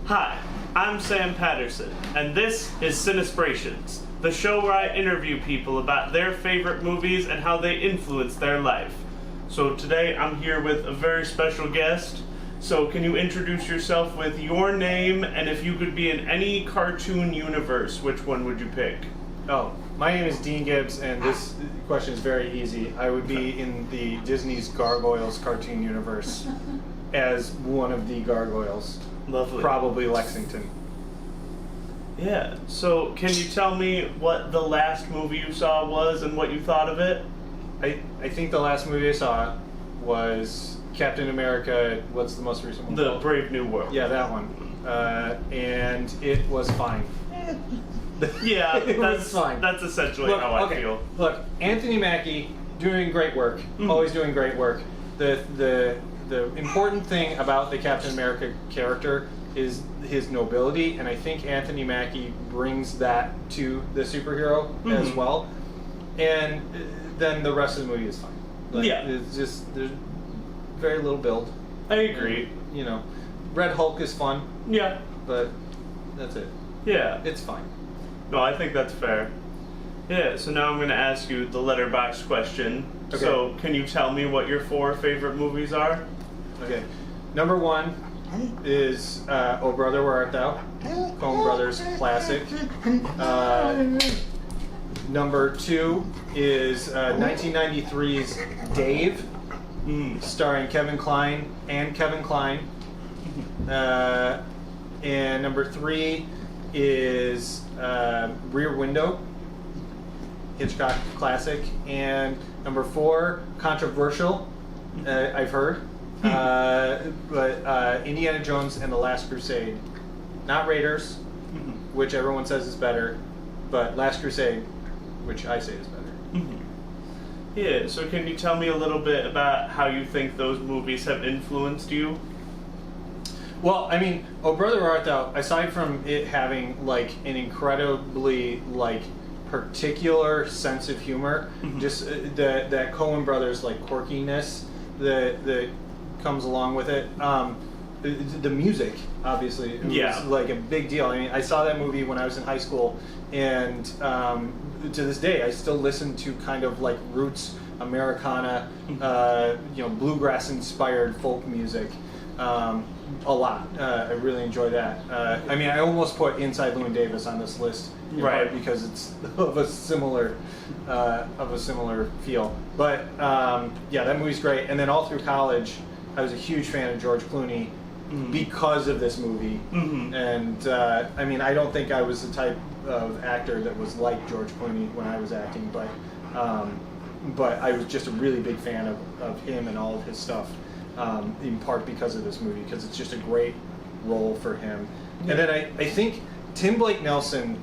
Hi, I'm Sam Patterson, and this is CINESPRATIONS, the show where I interview people about their favorite movies and how they influence their life. So today I'm here with a very special guest. So can you introduce yourself with your name, and if you could be in any cartoon universe, which one would you pick? Oh, my name is Dean Gibbs, and this question is very easy. I would be in the Disney's Gargoyles cartoon universe as one of the gargoyles. Lovely. Probably Lexington. Yeah, so can you tell me what the last movie you saw was and what you thought of it? I think the last movie I saw was Captain America, what's the most recent one? The Brave New World. Yeah, that one. And it was fine. Yeah, was fine. That's essentially how I feel. Look, Anthony Mackie doing great work. Always doing great work. The important thing about the Captain America character is his nobility, and I think Anthony Mackie brings that to the superhero as well. And then the rest of the movie is fine. Like, yeah. It's just, there's very little build. I agree. You know, Red Hulk is fun. Yeah. But that's it. Yeah. It's fine. No, I think that's fair. Yeah, so now I'm going to ask you the letterbox question. Okay. So, can you tell me what your 4 favorite movies are? Okay. Number 1 is Oh Brother, Where Art Thou? Coen Brothers classic. Number 2 is 1993's Dave, starring Kevin Kline and Kevin Kline. And number 3 is Rear Window, Hitchcock classic. And number 4, controversial, I've heard, but Indiana Jones and the Last Crusade. Not Raiders, which everyone says is better, but Last Crusade, which I say is better. Yeah, so can you tell me a little bit about how you think those movies have influenced you? Well, I mean, Oh Brother, Where Art Thou, aside from it having like an incredibly like particular sense of humor, just that Coen Brothers like quirkiness that comes along with it. The music, obviously, was like a big deal. I mean, I saw that movie when I was in high school, and to this day, I still listen to kind of like roots Americana, bluegrass-inspired folk music a lot. I really enjoy that. I mean, I almost put Inside Llewyn Davis on this list, part because it's of a similar feel. But yeah, that movie's great. And then all through college, I was a huge fan of George Clooney because of this movie. And I mean, I don't think I was the type of actor that was like George Clooney when I was acting, but I was just a really big fan of him and all of his stuff, in part because of this movie, because it's just a great role for him. And then I think Tim Blake Nelson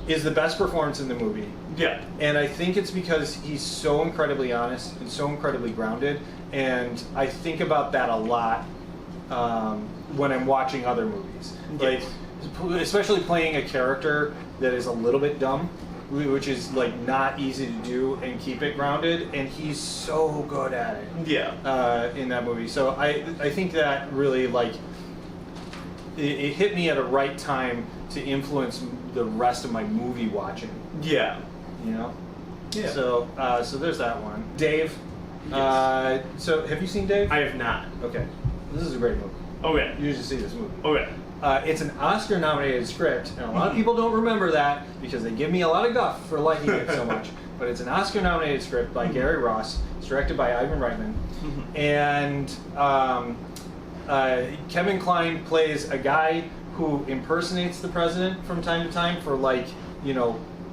is the best performance in the movie. Yeah. And I think it's because he's so incredibly honest and so incredibly grounded, and I think about that a lot when I'm watching other movies. Like, especially playing a character that is a little bit dumb, which is like not easy to do and keep it grounded, and he's so good at it. Yeah. In that movie. So I think that really like it hit me at a right time to influence the rest of my movie watching. Yeah. You know? Yeah. So there's that one. Dave. Yes. So have you seen Dave? I have not. Okay. This is a great movie. Okay. You should see this movie. Okay. It's an Oscar-nominated script, and a lot of people don't remember that because they give me a lot of guff for liking it so much. But it's an Oscar-nominated script by Gary Ross. It's directed by Ivan Reitman. And Kevin Kline plays a guy who impersonates the president from time to time for like,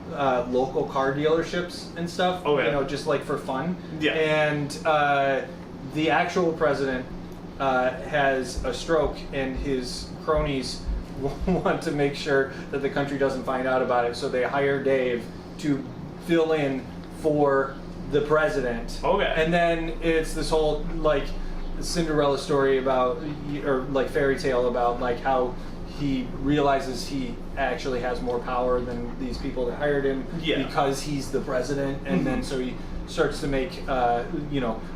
local car dealerships and stuff. Just like for fun. Yeah. And the actual president has a stroke, and his cronies want to make sure that the country doesn't find out about it, so they hire Dave to fill in for the president. Okay. And then it's this whole like Cinderella story about, or like fairy tale about like how he realizes he actually has more power than these people that hired him because he's the president, and then so he starts to make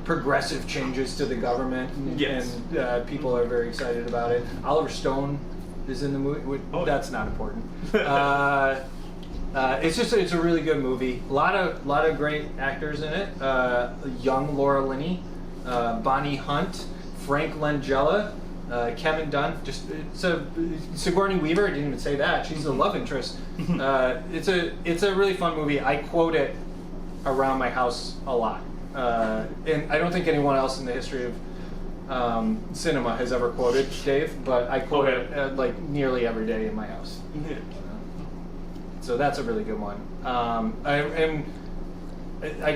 progressive changes to the government, and people are very excited about it. Oliver Stone is in the movie. That's not important. It's a really good movie. A lot of great actors in it. Young Laura Linney, Bonnie Hunt, Frank Langella, Kevin Dunn. Sigourney Weaver. I didn't even say that. She's a love interest. It's a really fun movie. I quote it around my house a lot, and I don't think anyone else in the history of cinema has ever quoted Dave, but I quote it like nearly every day in my house. So that's a really good one. I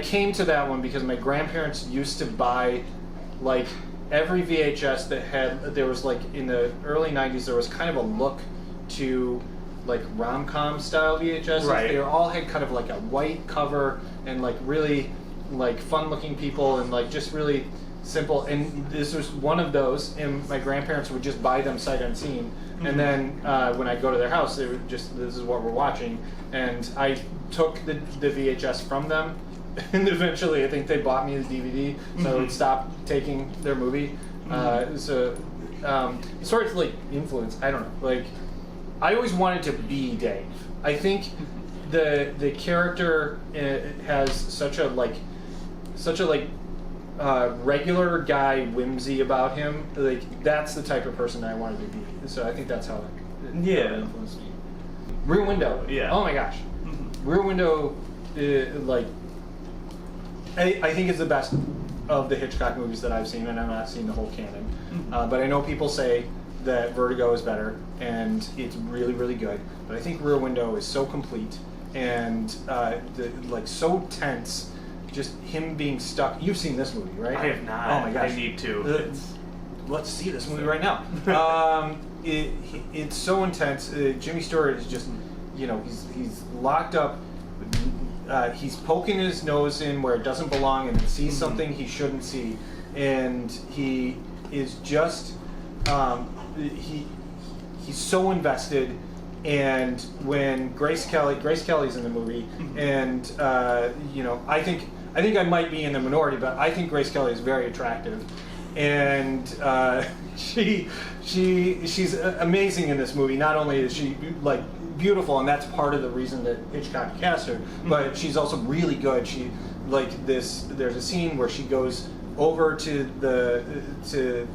came to that one because my grandparents used to buy like every VHS there was like in the early 90s there was kind of a look to like rom-com style VHS. Right. They all had kind of like a white cover and like really like fun looking people and like just really simple, and this was one of those, and my grandparents would just buy them sight unseen, and then when I go to their house they would just, this is what we're watching, and I took the VHS from them, and eventually I think they bought me the DVD, so I would stop taking their movie. Sort of like influence, I don't know, like I always wanted to be Dave. I think the character has such a regular guy whimsy about him. Like that's the type of person I wanted to be. So I think that's how it influenced me. Rear Window. Yeah. Oh my gosh. Rear Window, I think is the best of the Hitchcock movies that I've seen, and I've not seen the whole canon. But I know people say that Vertigo is better, and it's really, really good. But I think Rear Window is so complete and so tense. Just him being stuck. You've seen this movie, right? I have not. Oh my gosh. I need to. Let's see this movie right now. It's so intense. Jimmy Stewart is just, he's locked up. He's poking his nose in where it doesn't belong, and sees something he shouldn't see, and he is just he's so invested. And when Grace Kelly's in the movie, and I think I might be in the minority, but I think Grace Kelly is very attractive, and she's amazing in this movie. Not only is she like beautiful, and that's part of the reason that Hitchcock cast her, but she's also really good. She there's a scene where she goes over to the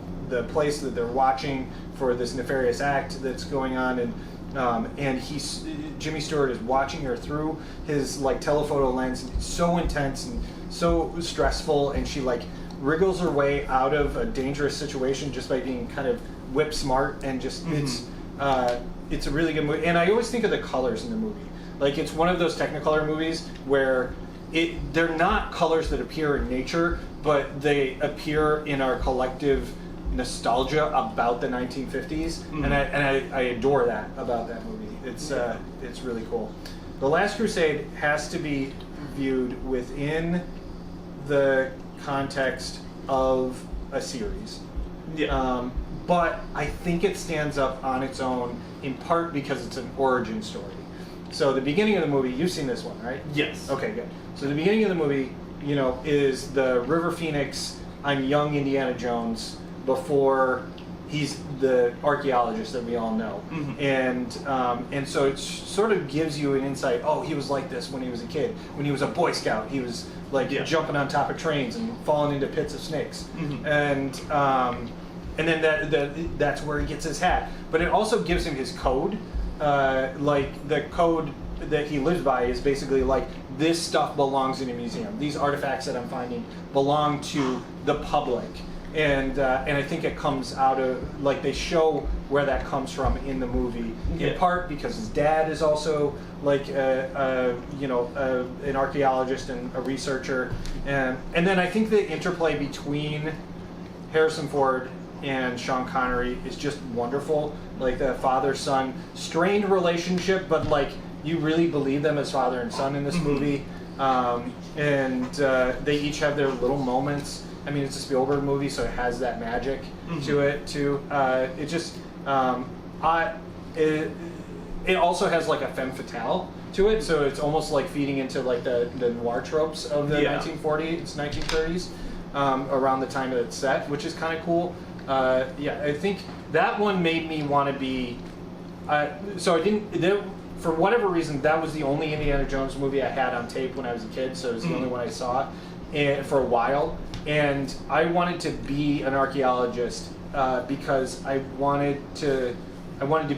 place that they're watching for this nefarious act that's going on, and Jimmy Stewart is watching her through his telephoto lens, and it's so intense and so stressful, and she wriggles her way out of a dangerous situation just by being kind of whip smart, and just it's a really good movie. And I always think of the colors in the movie. It's one of those Technicolor movies where they're not colors that appear in nature, but they appear in our collective nostalgia about the 1950s, and I adore that about that movie. It's really cool. The Last Crusade has to be viewed within the context of a series. Yeah. But I think it stands up on its own, in part because it's an origin story. So the beginning of the movie, you've seen this one, right? Yes. Okay, good. So the beginning of the movie, is the River Phoenix, I'm young Indiana Jones, before he's the archaeologist that we all know, and so it sort of gives you an insight. Oh, he was like this when he was a kid. When he was a Boy Scout, he was jumping on top of trains and falling into pits of snakes, and then that's where he gets his hat. But it also gives him his code. The code that he lives by is basically this stuff belongs in a museum. These artifacts that I'm finding belong to the public. And I think it comes out of they show where that comes from in the movie, in part because his dad is also an archaeologist and a researcher, and then I think the interplay between Harrison Ford and Sean Connery is just wonderful. The father-son strained relationship, but you really believe them as father and son in this movie, and they each have their little moments. I mean, it's a Spielberg movie, so it has that magic to it too. it also has like a femme fatale to it, so it's almost like feeding into like the noir tropes of the 1940s, 1930s, around the time that it's set, which is kind of cool. Yeah, I think that one made me want to be. So I didn't. For whatever reason, that was the only Indiana Jones movie I had on tape when I was a kid, so it was the only one I saw for a while. And I wanted to be an archaeologist because I wanted to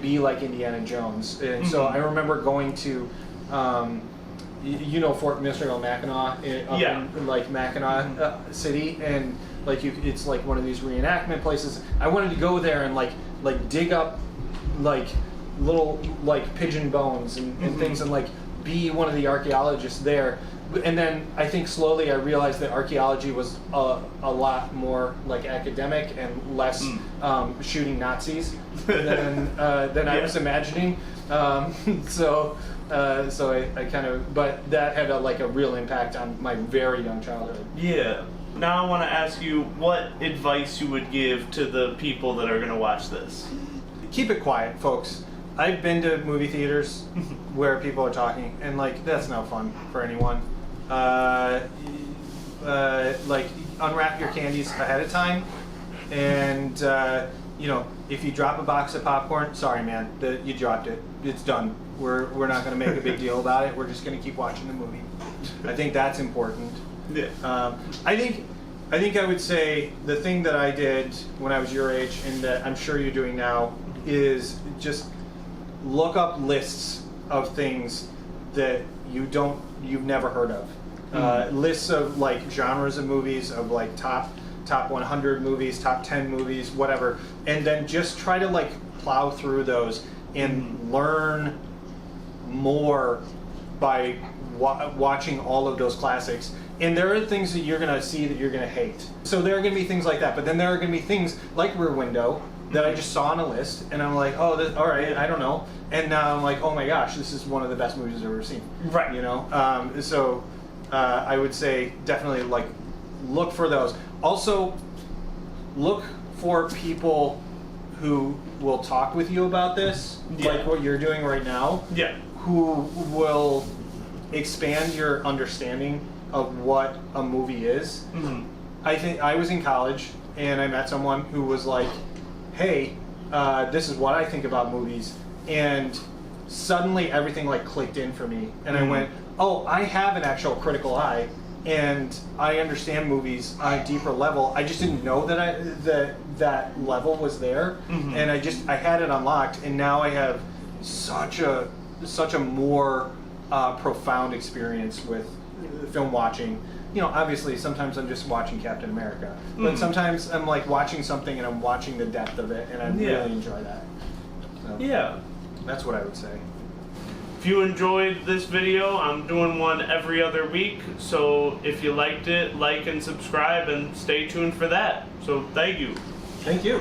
be like Indiana Jones. And so I remember going to, Fort Minstrel Mackinac, in like Mackinac City, and like it's like one of these reenactment places. I wanted to go there and like dig up like little like pigeon bones and things, and like be one of the archaeologists there. And then I think slowly I realized that archaeology was a lot more like academic and less shooting Nazis than I was imagining. So I kind of, but that had a real impact on my very young childhood. Yeah. Now I want to ask you what advice you would give to the people that are going to watch this. Keep it quiet, folks. I've been to movie theaters where people are talking, and like that's no fun for anyone. Like unwrap your candies ahead of time, and if you drop a box of popcorn, sorry man, you dropped it. It's done. We're not going to make a big deal about it. We're just going to keep watching the movie. I think that's important. Yeah. I think I would say the thing that I did when I was your age, and that I'm sure you're doing now, is just look up lists of things that you've never heard of. Lists of like genres of movies, of like top 100 movies, top 10 movies, whatever, and then just try to like plow through those and learn more by watching all of those classics. And there are things that you're gonna see that you're gonna hate. So there are gonna be things like that, but then there are gonna be things like Rear Window that I just saw on a list, and I'm like, all right, I don't know. And now I'm like, oh my gosh, this is one of the best movies I've ever seen. Right. So I would say definitely like look for those. Also, look for people who will talk with you about this, like what you're doing right now. Yeah. Who will expand your understanding of what a movie is. I think I was in college and I met someone who was like, hey, this is what I think about movies, and suddenly everything like clicked in for me, and I went, oh, I have an actual critical eye, and I understand movies on a deeper level. I just didn't know that that level was there, and I had it unlocked, and now I have such a more profound experience with film watching. Obviously sometimes I'm just watching Captain America, but sometimes I'm like watching something and I'm watching the depth of it, and I really enjoy that. So, yeah, that's what I would say. If you enjoyed this video, I'm doing one every other week, so if you liked it, like and subscribe, and stay tuned for that. So thank you. Thank you.